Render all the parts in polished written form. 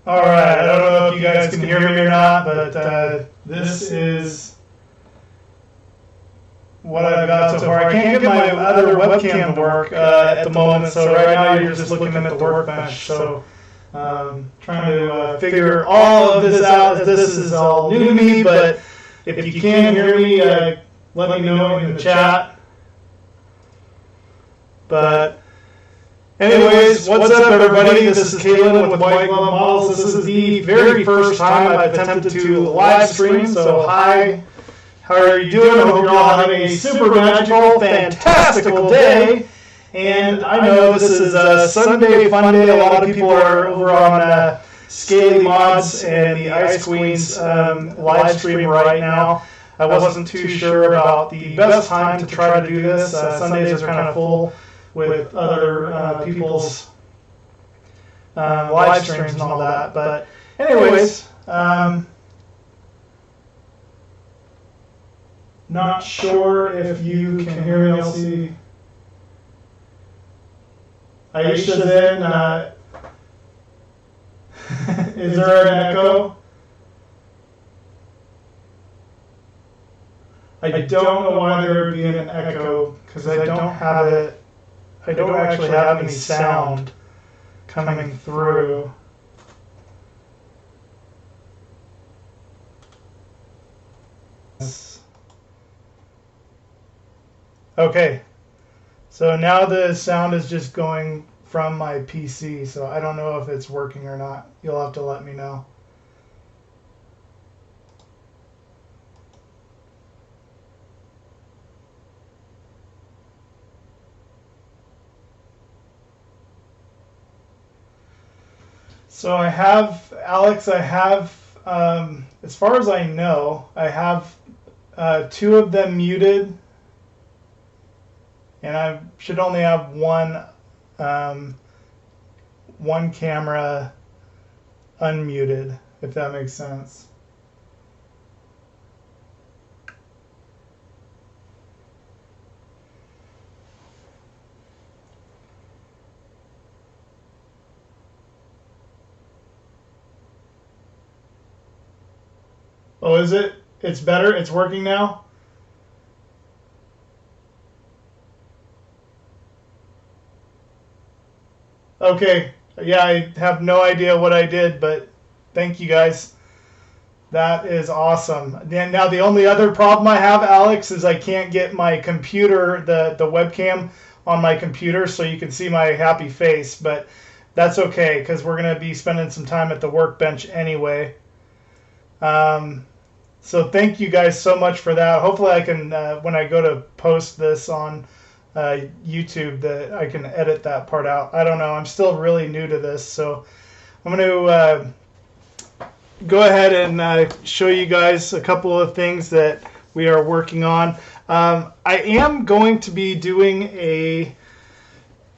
All right, I don't know if you guys can hear me or not, but this is what I've got so far. I can't get my other webcam to work at the moment, so right now you're just looking at the Workbench. So trying to figure all of this out, as this is all new to me, but if you can hear me, let me know in the chat. But anyways, what's up, everybody? This is Kalan with White Glove Models. This is the very first time I've attempted to live stream, so hi. How are you doing? I hope you're all having a super magical, fantastical day. And I know this is a Sunday fun day. A lot of people are over on Scaly Mods and the Ice Queens live stream right now. I wasn't too sure about the best time to try to do this. Sundays are kind of full with other people's live streams and all that. But anyways, not sure if you can hear me. I'll see. Aisha's in. Is there an echo? I don't know why there would be an echo, because I don't have it. I don't actually have any sound coming through. Okay, so now the sound is just going from my PC, so I don't know if it's working or not. You'll have to let me know. So I have, Alex, as far as I know, I have two of them muted. And I should only have one camera unmuted, if that makes sense. Oh, is it? It's better? It's working now? Okay, yeah, I have no idea what I did, but thank you guys. That is awesome. Now the only other problem I have, Alex, is I can't get my computer, the webcam on my computer so you can see my happy face, but that's okay because we're going to be spending some time at the Workbench anyway. So thank you guys so much for that. Hopefully I can, when I go to post this on YouTube, that I can edit that part out. I don't know. I'm still really new to this, so I'm going to go ahead and show you guys a couple of things that we are working on. I am going to be doing a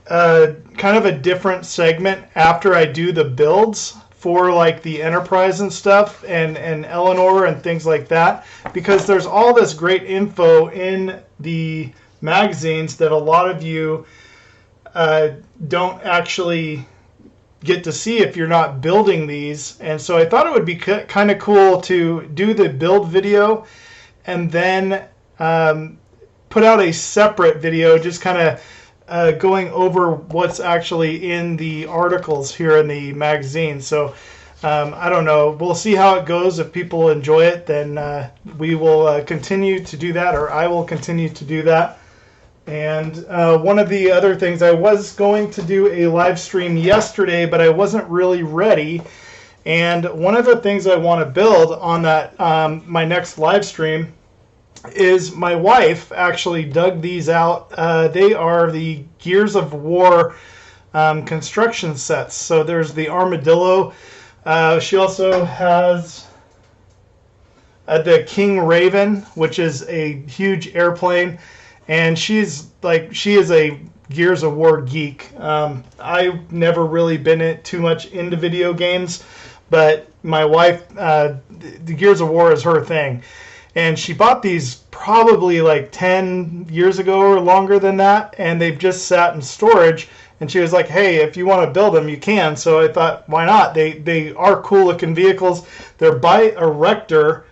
kind of a different segment after I do the builds for like the Enterprise and stuff and Eleanor and things like that, because there's all this great info in the magazines that a lot of you don't actually get to see if you're not building these. And so I thought it would be kind of cool to do the build video and then put out a separate video just kind of going over what's actually in the articles here in the magazine. So I don't know. We'll see how it goes. If people enjoy it, then we will continue to do that, or I will continue to do that. And one of the other things, I was going to do a live stream yesterday, but I wasn't really ready. And one of the things I want to build on that my next live stream is my wife actually dug these out. They are the Gears of War construction sets. So there's the Armadillo. She also has the King Raven, which is a huge airplane. And she is a Gears of War geek. I've never really been too much into video games, but my wife, the Gears of War is her thing. And she bought these probably like 10 years ago or longer than that, and they've just sat in storage. And she was like, hey, if you want to build them, you can. So I thought, why not? They are cool looking vehicles. They're by Erector,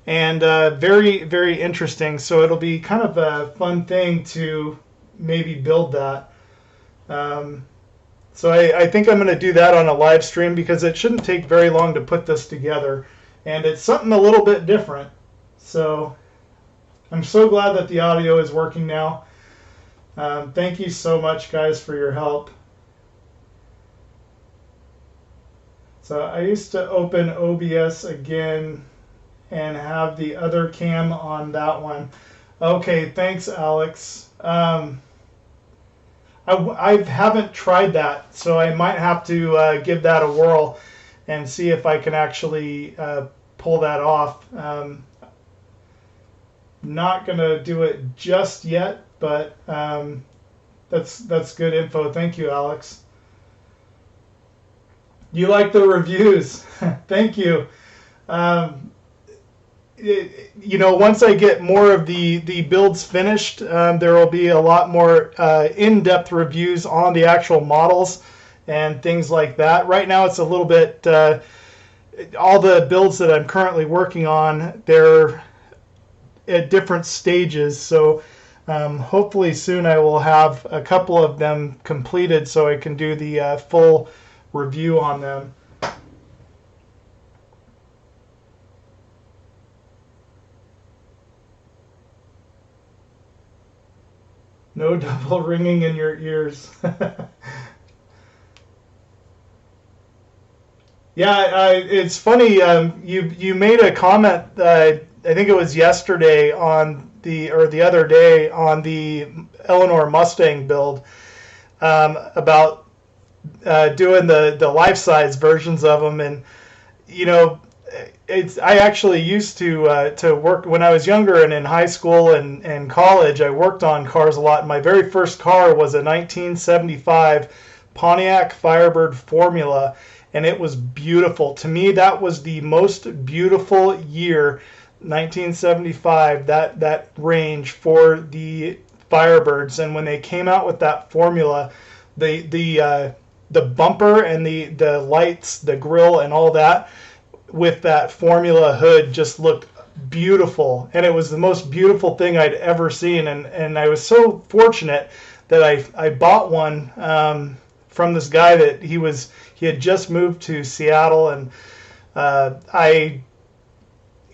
and very, very interesting. So it'll be kind of a fun thing to maybe build that. So I think I'm going to do that on a live stream because it shouldn't take very long to put this together. And it's something a little bit different. So I'm so glad that the audio is working now. Thank you so much, guys, for your help. So I used to open OBS again and have the other cam on that one. Okay, thanks, Alex. I haven't tried that, so I might have to give that a whirl and see if I can actually pull that off. Not going to do it just yet, but that's good info. Thank you, Alex. You like the reviews. Thank you. Once I get more of the builds finished, there will be a lot more in-depth reviews on the actual models and things like that. Right now it's a little bit, all the builds that I'm currently working on, they're at different stages. So hopefully soon I will have a couple of them completed so I can do the full review on them. No double ringing in your ears. Yeah, it's funny. You made a comment. I think it was yesterday or the other day on the Eleanor Mustang build about doing the life size versions of them, and I actually used to work when I was younger and in high school and college. I worked on cars a lot. My very first car was a 1975 Pontiac Firebird Formula, and it was beautiful. To me, that was the most beautiful year, 1975, that range for the Firebirds. And when they came out with that Formula, the bumper and the lights, the grille, and all that, with that Formula hood just looked beautiful, and it was the most beautiful thing I'd ever seen, and I was so fortunate that I bought one from this guy that he had just moved to Seattle, and I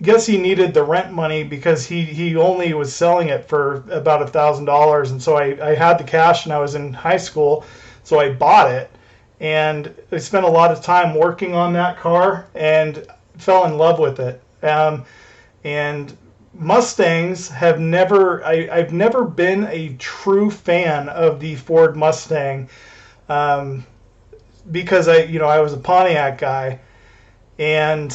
guess he needed the rent money because he only was selling it for about $1,000, and so I had the cash and I was in high school, so I bought it. And I spent a lot of time working on that car and fell in love with it. And Mustangs have I've never been a true fan of the Ford Mustang because I was a Pontiac guy, and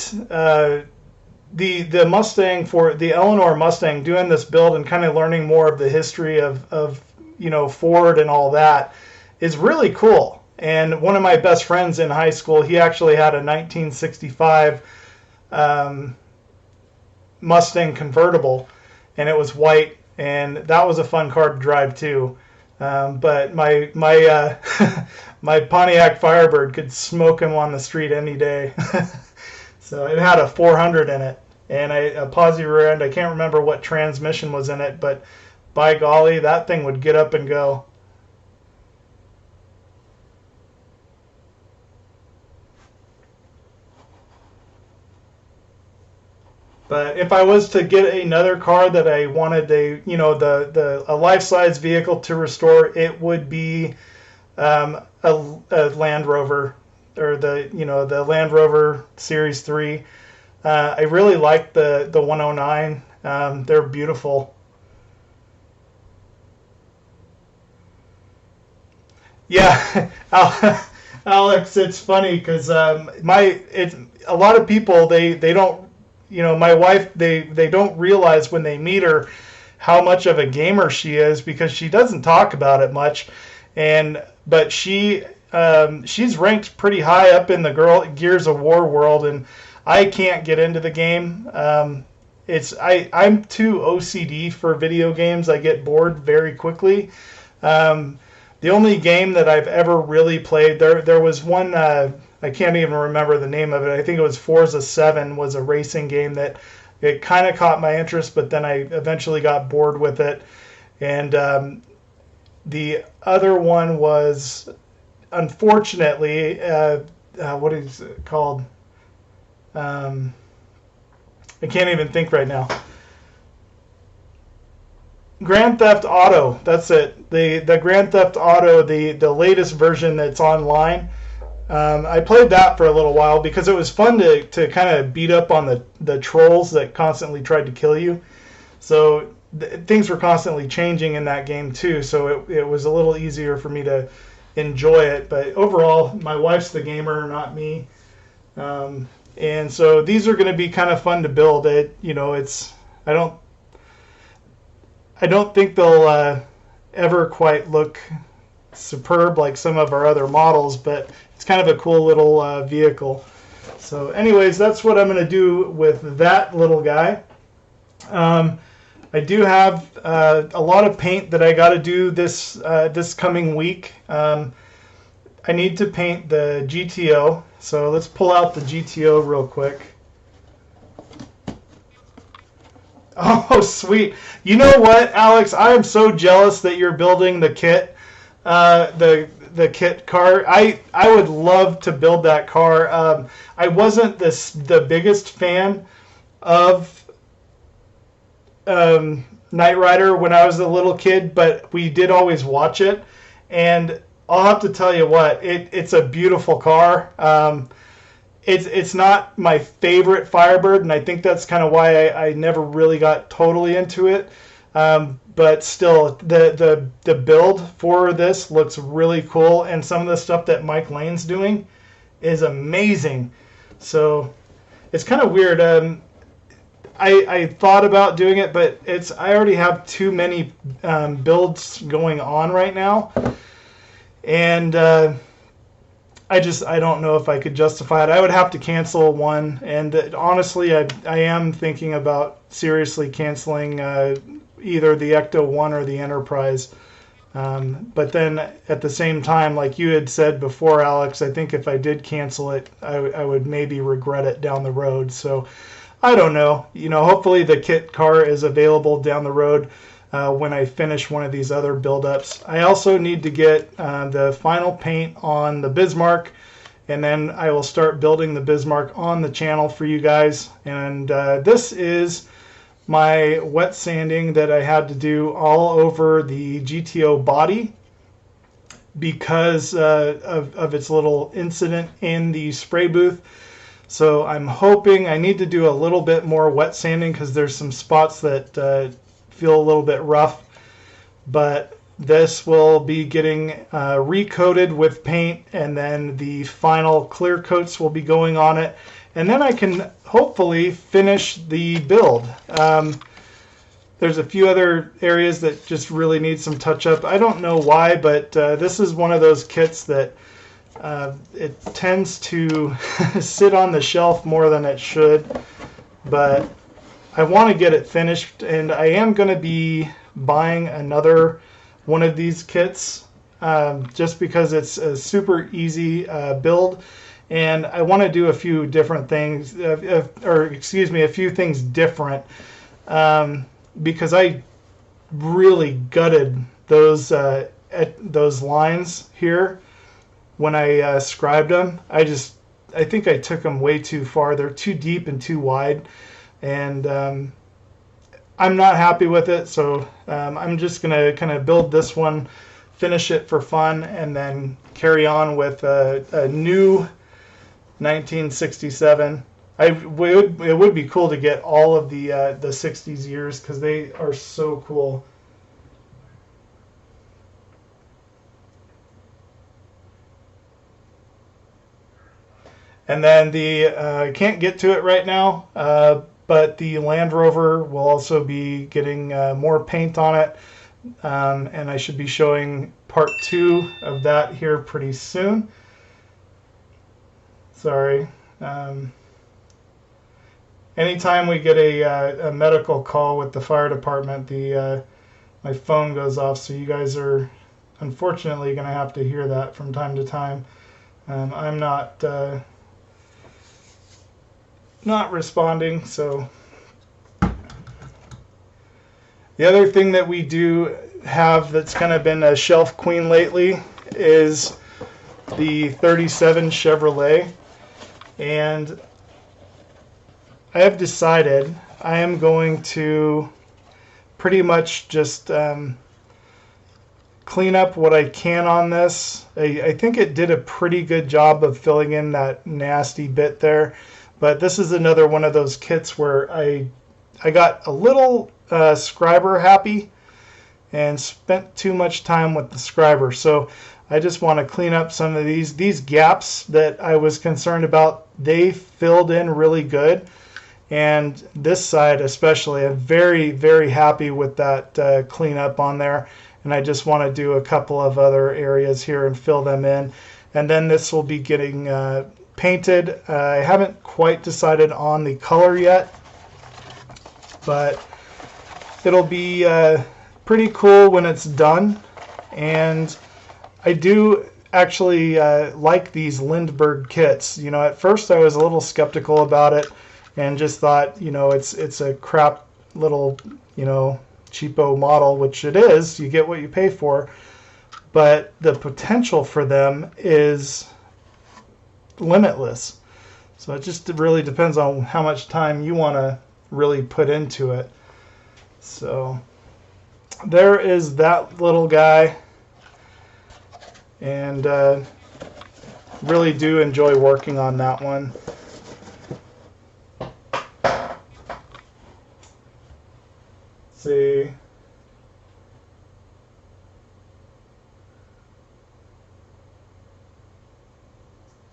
the Mustang, for the Eleanor Mustang, doing this build and kind of learning more of the history of Ford and all that is really cool. And one of my best friends in high school, he actually had a 1965 Mustang convertible, and it was white, and that was a fun car to drive too. But my my Pontiac Firebird could smoke him on the street any day. So it had a 400 in it, and a posi rear end. I can't remember what transmission was in it, but by golly, that thing would get up and go. But if I was to get another car that I wanted a life-size vehicle to restore, it would be a Land Rover, or the Land Rover Series 3. I really like the 109. They're beautiful. Yeah, Alex, it's funny because a lot of people they don't. My wife, they don't realize when they meet her how much of a gamer she is, because she doesn't talk about it much, but she's ranked pretty high up in the Gears of War world, and I can't get into the game. I'm too OCD for video games. I get bored very quickly. The only game that I've ever really played, there was one, I can't even remember the name of it. I think it was Forza 7 was a racing game that it kind of caught my interest, but then I eventually got bored with it. And the other one was, unfortunately, what is it called? I can't even think right now. Grand Theft Auto. That's it. The Grand Theft Auto, the latest version that's online. I played that for a little while because it was fun to kind of beat up on the trolls that constantly tried to kill you. So things were constantly changing in that game too. So it was a little easier for me to enjoy it. But overall, my wife's the gamer, not me. And so these are going to be kind of fun to build. I don't think they'll ever quite look superb like some of our other models, but it's kind of a cool little vehicle. So anyways, that's what I'm going to do with that little guy. I do have a lot of paint that I got to do this coming week. I need to paint the GTO, so let's pull out the GTO real quick. Oh, sweet. You know what, Alex? I am so jealous that you're building the kit, the kit car. I would love to build that car. I wasn't the biggest fan of Knight Rider when I was a little kid, but we did always watch it. And I'll have to tell you what, it's a beautiful car. It's not my favorite Firebird, and I think that's kind of why I never really got totally into it. But still, the build for this looks really cool, and some of the stuff that Mike Lane's doing is amazing. So it's kind of weird. I thought about doing it, but I already have too many builds going on right now, and I don't know if I could justify it. I would have to cancel one, and honestly, I am thinking about seriously canceling either the Ecto 1 or the Enterprise. But then at the same time, like you had said before, Alex, I think if I did cancel it, I would maybe regret it down the road. So I don't know. Hopefully the kit car is available down the road when I finish one of these other build-ups. I also need to get the final paint on the Bismarck, and then I will start building the Bismarck on the channel for you guys. And this is my wet sanding that I had to do all over the GTO body because of its little incident in the spray booth. So I'm hoping I need to do a little bit more wet sanding because there's some spots that feel a little bit rough, but this will be getting recoated with paint, and then the final clear coats will be going on it, and then I can hopefully finish the build. There's a few other areas that just really need some touch up. I don't know why, but this is one of those kits that it tends to sit on the shelf more than it should, but I want to get it finished, and I am going to be buying another one of these kits just because it's a super easy build, and I want to do a few different things, a few things different, because I really gutted those lines here when I scribed them. I think I took them way too far. They're too deep and too wide. And I'm not happy with it, so I'm just going to kind of build this one, finish it for fun, and then carry on with a new 1967. It would be cool to get all of the 60s years because they are so cool. And then I can't get to it right now, but the Land Rover will also be getting more paint on it, and I should be showing part 2 of that here pretty soon. Sorry. Anytime we get a medical call with the fire department, my phone goes off, so you guys are unfortunately going to have to hear that from time to time. I'm not responding. So the other thing that we do have that's kind of been a shelf queen lately is the 37 Chevrolet, and I have decided I am going to pretty much just clean up what I can on this. I think it did a pretty good job of filling in that nasty bit there, but this is another one of those kits where I got a little scriber happy and spent too much time with the scriber. So I just want to clean up some of these gaps that I was concerned about. They filled in really good, and this side especially, I'm very, very happy with that cleanup on there. And I just want to do a couple of other areas here and fill them in, and then this will be getting painted. I haven't quite decided on the color yet, but it'll be pretty cool when it's done. And I do actually like these Lindbergh kits. You know, at first I was a little skeptical about it and just thought, you know, it's a crap little, you know, cheapo model, which it is. You get what you pay for, but the potential for them is limitless. So it just really depends on how much time you want to really put into it. So there is that little guy, and really do enjoy working on that one. See.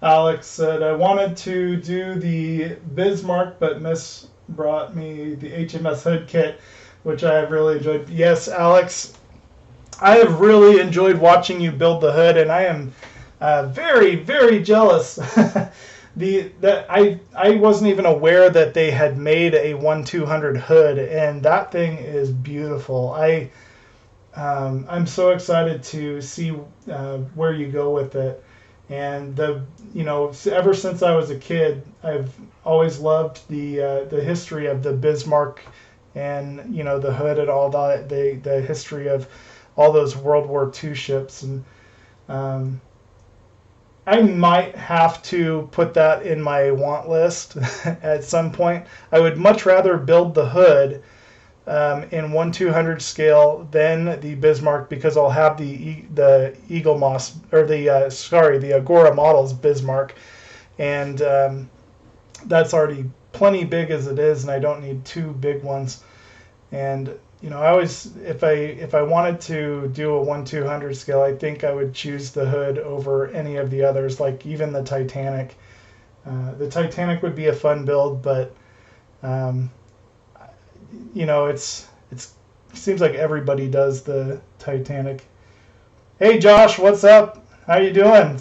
Alex said, I wanted to do the Bismarck, but Miss brought me the HMS hood kit, which I have really enjoyed. Yes, Alex, I have really enjoyed watching you build the hood, and I am very, very jealous. I wasn't even aware that they had made a 1-200 hood, and that thing is beautiful. I'm so excited to see where you go with it. And ever since I was a kid, I've always loved the history of the Bismarck, and the hood and all that, the history of all those World War II ships. And I might have to put that in my want list at some point. I would much rather build the hood in 1/200 scale than the Bismarck, because I'll have the Eagle Moss, or the Agora Models Bismarck, and that's already plenty big as it is, and I don't need two big ones. And I always, if I wanted to do a 1/200 scale, I think I would choose the hood over any of the others, like even the Titanic. The Titanic would be a fun build, but it seems like everybody does the Titanic. Hey Josh, what's up? How you doing?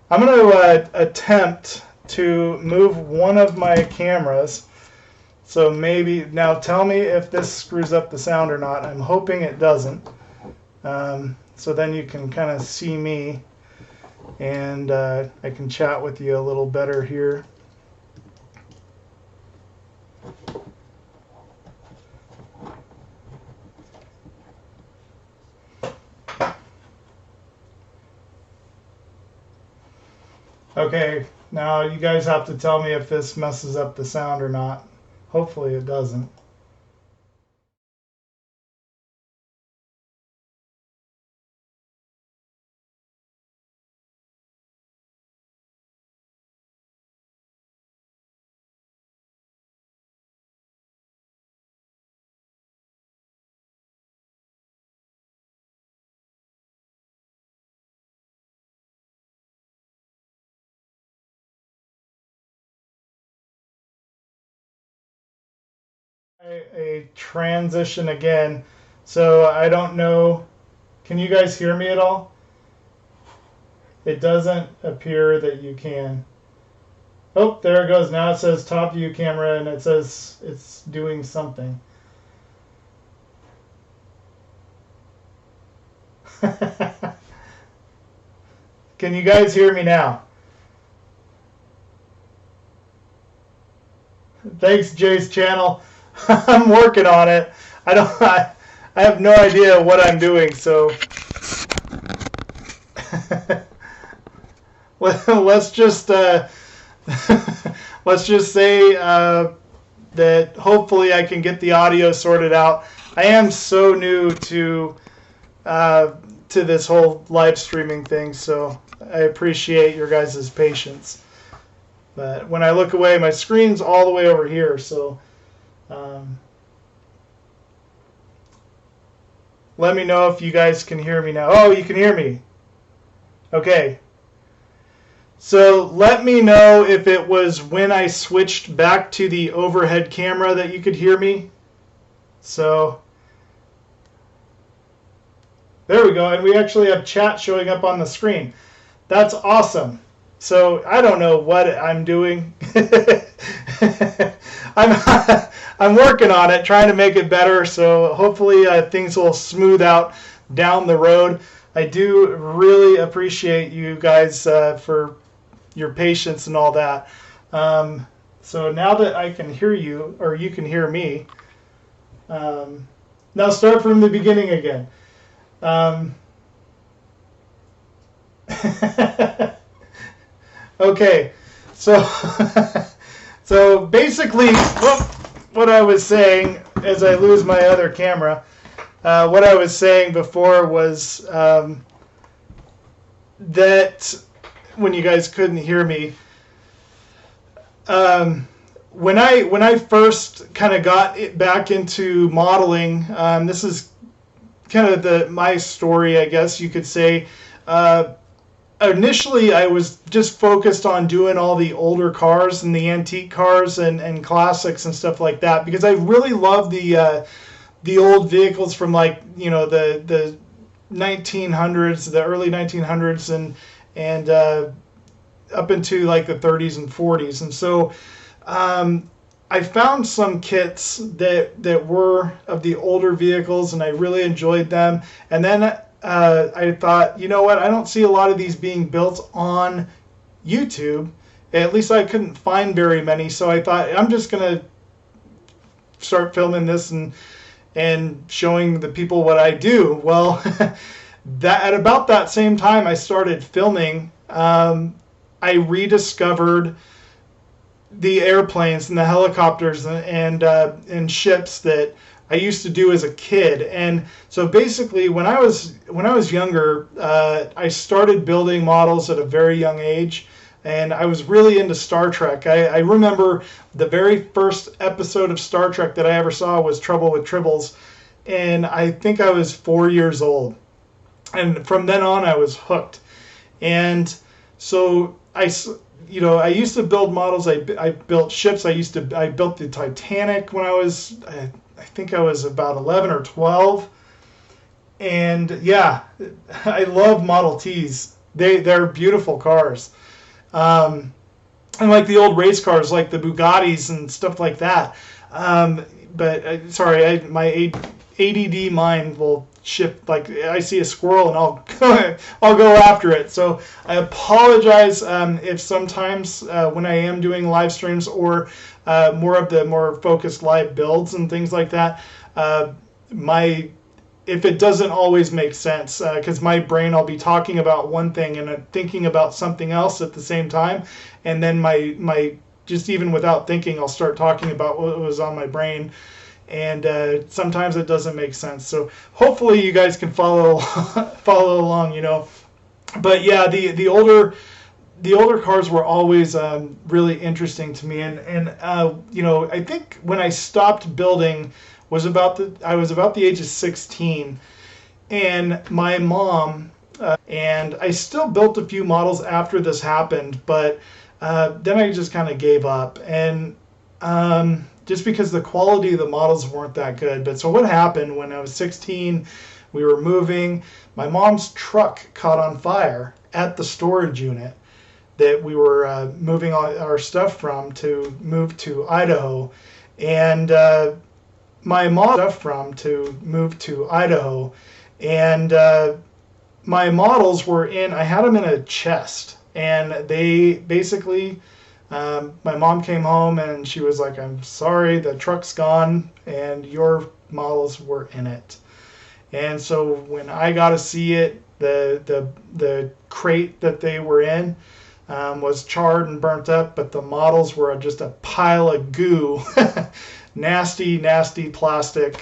I'm going to attempt to move one of my cameras. So maybe, now tell me if this screws up the sound or not. I'm hoping it doesn't. So then you can kind of see me, and I can chat with you a little better here. Okay, now you guys have to tell me if this messes up the sound or not. Hopefully it doesn't. A transition again, so I don't know. Can you guys hear me at all? It doesn't appear that you can. Oh, there it goes. Now it says top view camera, and it says it's doing something. Can you guys hear me now? Thanks, Jay's channel. I'm working on it. I have no idea what I'm doing, so let's just let's just say that hopefully I can get the audio sorted out. I am so new to this whole live streaming thing, so I appreciate your guys' patience. But when I look away, my screen's all the way over here, so let me know if you guys can hear me now. Oh, you can hear me. Okay. So let me know if it was when I switched back to the overhead camera that you could hear me. So there we go. And we actually have chat showing up on the screen. That's awesome. So I don't know what I'm doing. I'm working on it, trying to make it better. So hopefully things will smooth out down the road. I do really appreciate you guys for your patience and all that. So now that I can hear you, or you can hear me, now start from the beginning again. Okay, so so basically what I was saying, as I lose my other camera, what I was saying before was that when you guys couldn't hear me, when I first kind of got back into modeling, this is kind of my story, I guess you could say. Initially, I was just focused on doing all the older cars and the antique cars and classics and stuff like that, because I really love the old vehicles from, like, you know, the 1900s, the early 1900s, and up into like the 30s and 40s. And so I found some kits that were of the older vehicles, and I really enjoyed them. And then I thought, you know what, I don't see a lot of these being built on YouTube. At least I couldn't find very many, so I thought, I'm just going to start filming this and showing the people what I do. Well, at about that same time I started filming, I rediscovered the airplanes and the helicopters and ships that I used to do as a kid. And so basically, when I was younger, I started building models at a very young age, and I was really into Star Trek. I remember the very first episode of Star Trek that I ever saw was Trouble with Tribbles, and I think I was 4 years old. And from then on, I was hooked. And so I used to build models. I built ships. I built the Titanic when I think I was about 11 or 12. And yeah, I love Model Ts. They're beautiful cars. And like the old race cars, like the Bugattis and stuff like that. But sorry, my ADD mind will shift. Like, I see a squirrel and I'll go after it. So I apologize if sometimes when I am doing live streams or more focused live builds and things like that, if it doesn't always make sense, because my brain, I'll be talking about one thing and I'm thinking about something else at the same time, and then my just even without thinking, I'll start talking about what was on my brain, and sometimes it doesn't make sense. So hopefully you guys can follow along, you know. But yeah, the older cars were always really interesting to me, and you know, I think when I stopped building I was about the age of 16, and my mom and I still built a few models after this happened, but then I just kind of gave up, and just because the quality of the models weren't that good. But so what happened when I was 16, we were moving, my mom's truck caught on fire at the storage unit that we were moving our stuff from to move to Idaho, and my my models were I had them in a chest, and they basically, my mom came home and she was like, I'm sorry, the truck's gone and your models were in it. And so when I got to see it, the crate that they were in was charred and burnt up, but the models were just a pile of goo. Nasty, nasty plastic,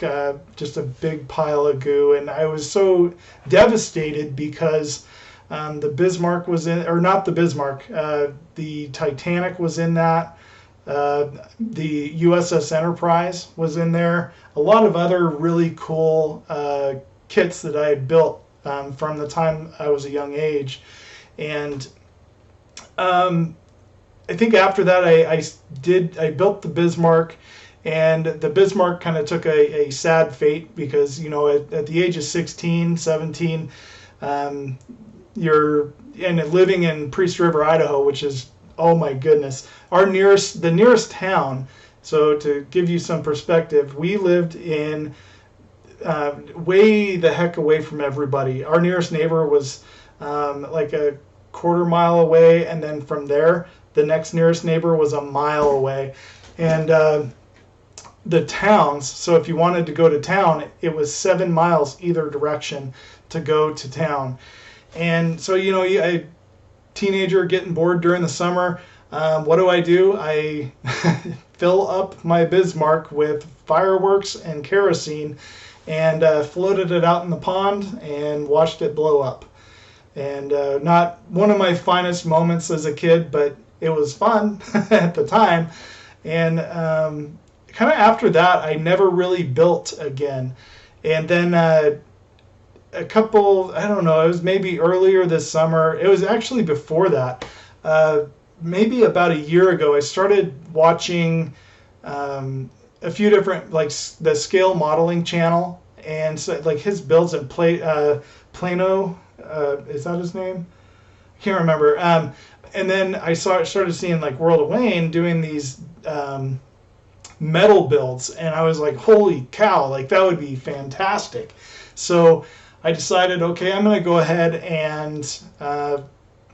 just a big pile of goo. And I was so devastated because the Bismarck was in, or not the Bismarck, the Titanic was in that. The USS Enterprise was in there. A lot of other really cool kits that I had built from the time I was a young age. And I think after that I built the Bismarck, and the Bismarck kind of took a sad fate because, you know, at the age of 16, 17, you're living in Priest River, Idaho, which is, oh my goodness, the nearest town. So to give you some perspective, we lived in way the heck away from everybody. Our nearest neighbor was like a quarter-mile away, and then from there, the next nearest neighbor was a mile away. And the towns, so if you wanted to go to town, it was 7 miles either direction to go to town. And so, you know, a teenager getting bored during the summer, what do? I fill up my Bismarck with fireworks and kerosene and floated it out in the pond and watched it blow up. And not one of my finest moments as a kid, but it was fun at the time. And kind of after that, I never really built again. And then a couple, I don't know, it was maybe earlier this summer. It was actually before that. Maybe about a year ago, I started watching a few different, like the Scale Modeling channel. And so, like, his builds in Plano, is that his name? I can't remember. And then I started seeing like World of Wayne doing these metal builds, and I was like, holy cow, like that would be fantastic. So I decided, okay, I'm going to go ahead and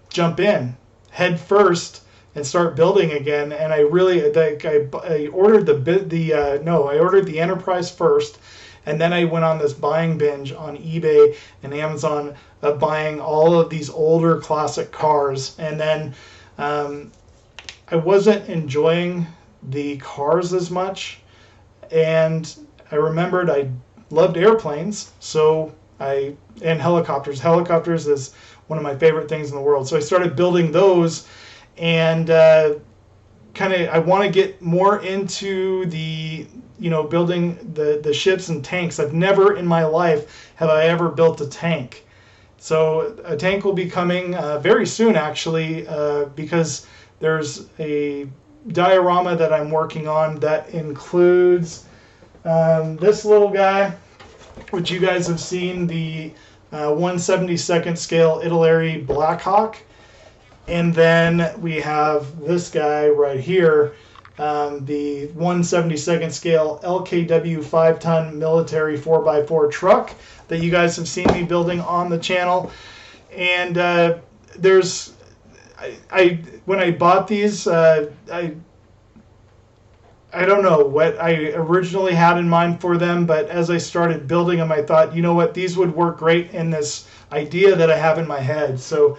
jump in head first and start building again. And I really, like, I ordered I ordered the Enterprise first, and then I went on this buying binge on eBay and Amazon of buying all of these older classic cars. And then I wasn't enjoying the cars as much, and I remembered I loved airplanes, and helicopters. Helicopters is one of my favorite things in the world. So I started building those, and I want to get more into the, you know, building the ships and tanks. I've never in my life have I ever built a tank. So a tank will be coming very soon, actually, because there's a diorama that I'm working on that includes this little guy, which you guys have seen, the 1/72nd scale Italy Blackhawk. And then we have this guy right here, the 1/72nd scale LKW 5-ton military 4x4 truck that you guys have seen me building on the channel. And when I bought these, I don't know what I originally had in mind for them, but as I started building them, I thought, you know what, these would work great in this idea that I have in my head. So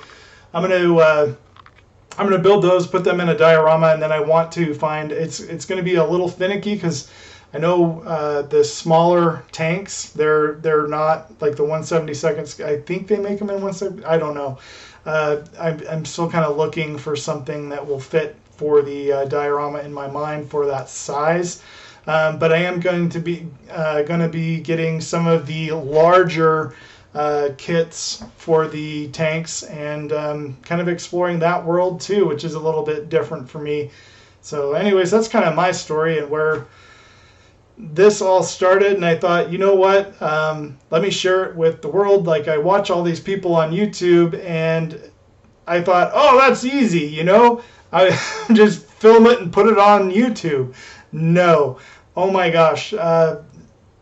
I'm gonna build those, put them in a diorama, and then I want to find, it's gonna be a little finicky because I know the smaller tanks, they're not like the 1/72nd. I think they make them in 1/70. I don't know. I'm still kind of looking for something that will fit for the diorama in my mind for that size. But I am going to be getting some of the larger kits for the tanks, and kind of exploring that world too, which is a little bit different for me. So anyways, that's kind of my story and where this all started. And I thought, you know what, let me share it with the world. Like, I watch all these people on YouTube, and I thought, oh, that's easy, you know, I just film it and put it on YouTube. No, oh my gosh,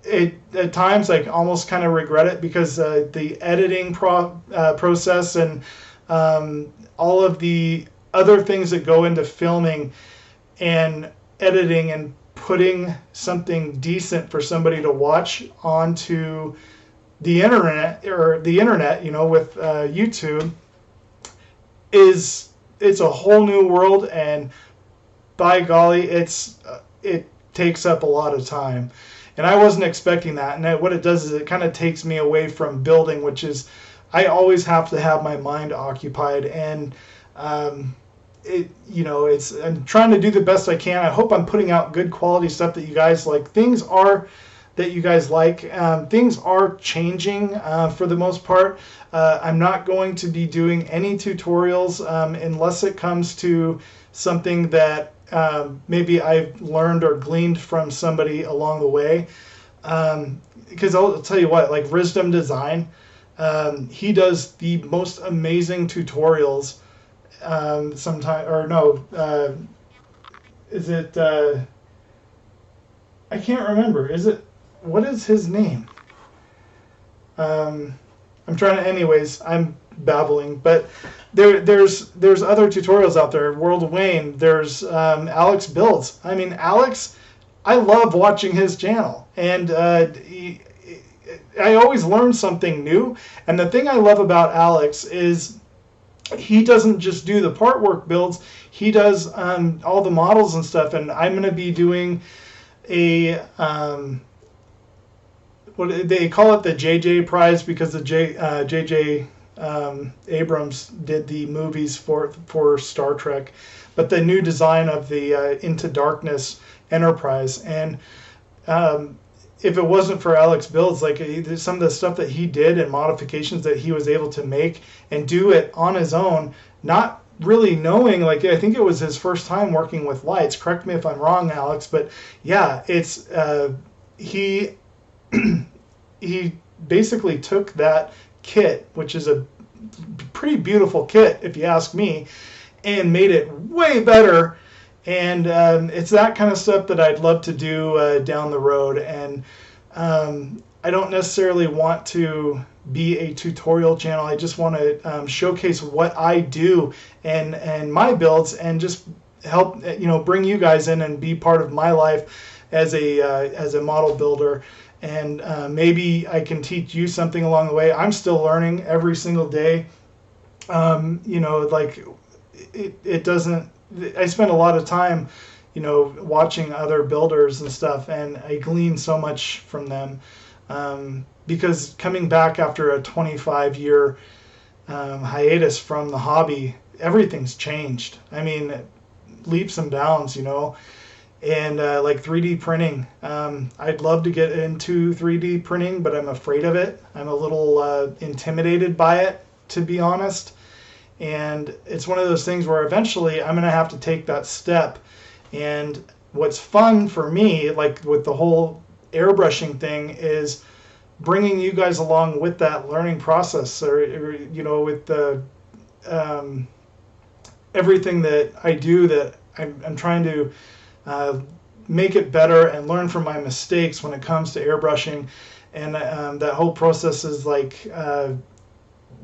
at times I almost kind of regret it, because the editing process and all of the other things that go into filming and editing and putting something decent for somebody to watch onto the internet, with YouTube, it's a whole new world, and by golly, it takes up a lot of time. And I wasn't expecting that. And what it does is it kind of takes me away from building, which is, I always have to have my mind occupied. And I'm trying to do the best I can. I hope I'm putting out good quality stuff that you guys like. Things are changing for the most part. I'm not going to be doing any tutorials unless it comes to something that maybe I've learned or gleaned from somebody along the way. Because I'll tell you what, like Wisdom Design, he does the most amazing tutorials. Is it? I can't remember. What is his name? I'm trying to. Anyways, I'm babbling, but there's other tutorials out there. World of Wayne. There's Alex Builds. I mean, Alex, I love watching his channel, and I always learn something new. And the thing I love about Alex is he doesn't just do the part work builds. He does all the models and stuff. And I'm going to be doing a what they call it, the JJ prize, because the JJ Abrams did the movies for Star Trek, but the new design of the Into Darkness Enterprise. And if it wasn't for Alex Builds, like some of the stuff that he did and modifications that he was able to make and do it on his own, not really knowing, like I think it was his first time working with lights. Correct me if I'm wrong, Alex, but yeah, it's he basically took that kit, which is a pretty beautiful kit if you ask me, and made it way better. And it's that kind of stuff that I'd love to do down the road. And I don't necessarily want to be a tutorial channel. I just want to showcase what I do and my builds, and just help bring you guys in and be part of my life as a model builder. And maybe I can teach you something along the way. I'm still learning every single day. Like it doesn't. I spend a lot of time, watching other builders and stuff, and I glean so much from them. Because coming back after a 25-year hiatus from the hobby, everything's changed. I mean, leaps and bounds, And like 3D printing, I'd love to get into 3D printing, but I'm afraid of it. I'm a little intimidated by it, to be honest. And it's one of those things where eventually I'm going to have to take that step. And what's fun for me, like with the whole airbrushing thing, is bringing you guys along with that learning process, or with the everything that I do, that I'm trying to make it better and learn from my mistakes when it comes to airbrushing. And that whole process is like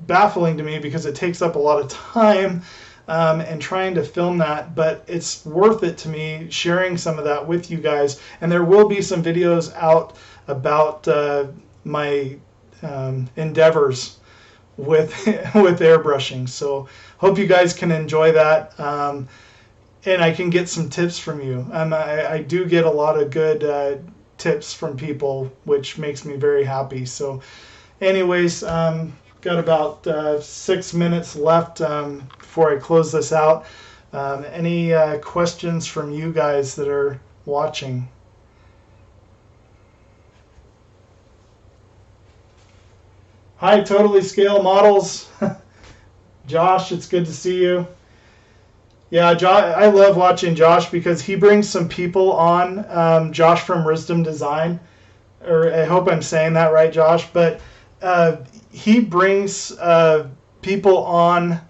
baffling to me, because it takes up a lot of time and trying to film that, but it's worth it to me sharing some of that with you guys. And there will be some videos out about my endeavors with airbrushing. So hope you guys can enjoy that. And I can get some tips from you. I do get a lot of good tips from people, which makes me very happy. So anyways, got about 6 minutes left before I close this out. Any questions from you guys that are watching? Hi, Totally Scale Models. Josh, it's good to see you. Yeah, I love watching Josh, because he brings some people on. Josh from Wisdom Design, or I hope I'm saying that right, Josh. But he brings people on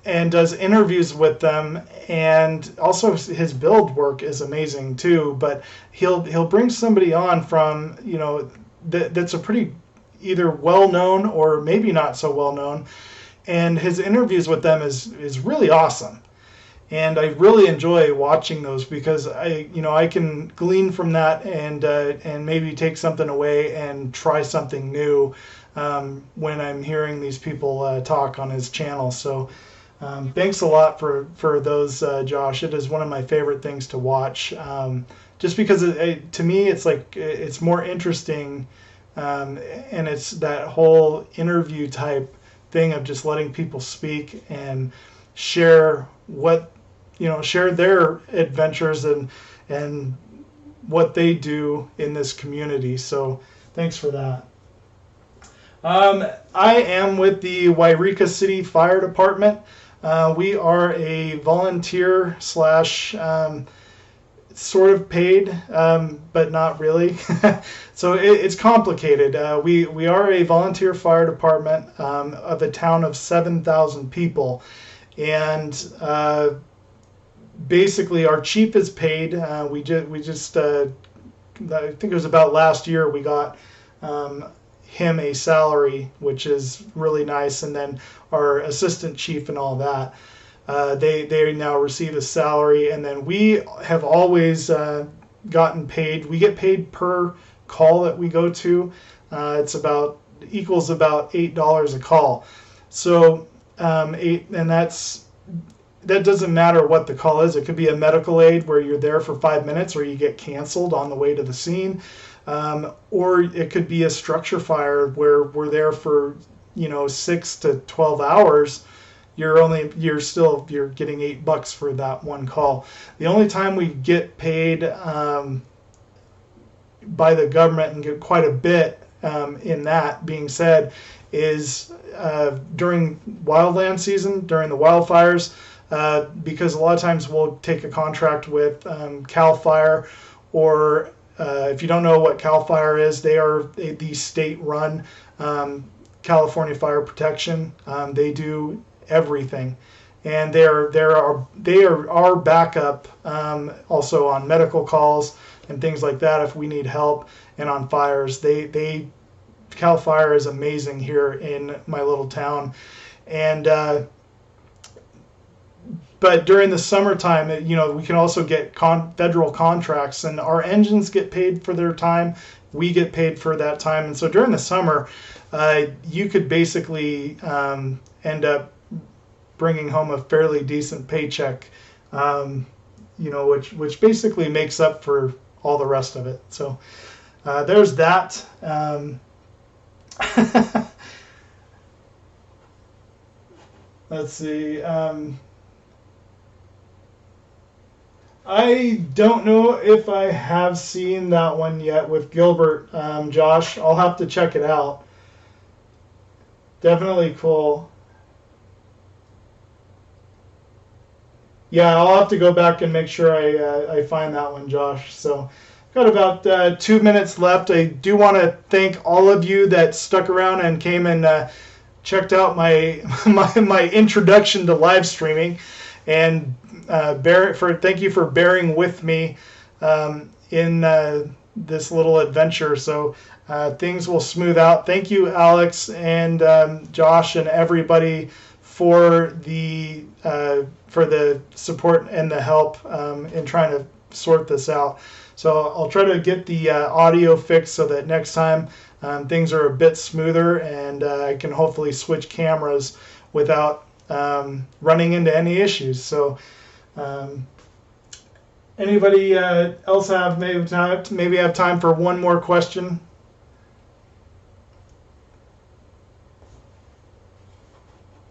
and does interviews with them, and also his build work is amazing too. But he'll bring somebody on from, that's a pretty either well known or maybe not so well known, and his interviews with them is really awesome. And I really enjoy watching those because I can glean from that and maybe take something away and try something new when I'm hearing these people talk on his channel. So thanks a lot for those, Josh. It is one of my favorite things to watch, just because to me it's more interesting, and it's that whole interview type thing of just letting people speak and share share their adventures and what they do in this community. So thanks for that. I am with the Wairika City Fire Department. We are a volunteer slash sort of paid, but not really. So it's complicated. We are a volunteer fire department of a town of 7,000 people. And basically our chief is paid. We just I think it was about last year we got him a salary, which is really nice, and then our assistant chief and all that, they now receive a salary, and then we have always gotten paid. We get paid per call that we go to. It's equals about $8 a call. So and that doesn't matter what the call is. It could be a medical aid where you're there for 5 minutes or you get canceled on the way to the scene. Or it could be a structure fire where we're there for 6 to 12 hours. You're getting $8 for that one call. The only time we get paid by the government and get quite a bit in that being said is during wildland season, during the wildfires, because a lot of times we'll take a contract with CAL FIRE, or if you don't know what CAL FIRE is, they are the state-run California Fire Protection. They do everything, and they are our backup also on medical calls and things like that if we need help, and on fires. CAL FIRE is amazing here in my little town, and but during the summertime, we can also get federal contracts, and our engines get paid for their time. We get paid for that time, and so during the summer, you could basically end up bringing home a fairly decent paycheck, which basically makes up for all the rest of it. So there's that. Let's see. I don't know if I have seen that one yet with Gilbert, Josh. I'll have to check it out. Definitely cool. Yeah, I'll have to go back and make sure I find that one, Josh. So, got about 2 minutes left. I do want to thank all of you that stuck around and came and checked out my my introduction to live streaming, and thank you for bearing with me in this little adventure. So things will smooth out. Thank you, Alex and Josh and everybody for the support and the help in trying to sort this out. So I'll try to get the audio fixed so that next time things are a bit smoother, and I can hopefully switch cameras without running into any issues. So anybody else have maybe have time for one more question?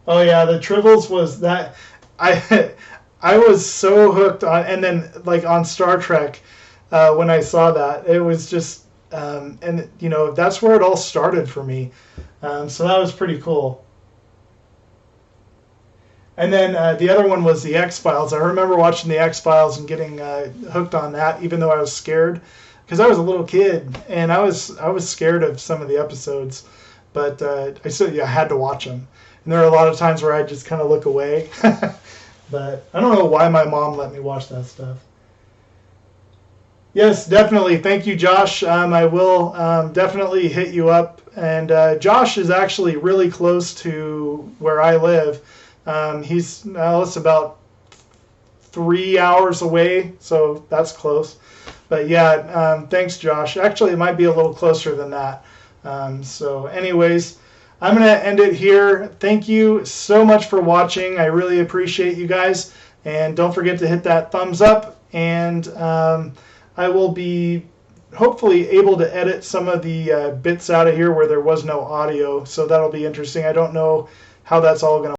Oh yeah, the Tribbles was that I was so hooked on, and then like on Star Trek when I saw that, it was just and that's where it all started for me. So that was pretty cool. And then the other one was the X-Files. I remember watching the X-Files and getting hooked on that, even though I was scared, because I was a little kid and I was scared of some of the episodes, but I had to watch them. And there are a lot of times where I just kind of look away. But I don't know why my mom let me watch that stuff. Yes, definitely. Thank you, Josh. I will definitely hit you up. And Josh is actually really close to where I live. It's about 3 hours away, so that's close. But yeah, thanks, Josh. Actually, it might be a little closer than that. So anyways, I'm going to end it here. Thank you so much for watching. I really appreciate you guys. And don't forget to hit that thumbs up. And I will be hopefully able to edit some of the bits out of here where there was no audio. So that'll be interesting. I don't know how that's all going to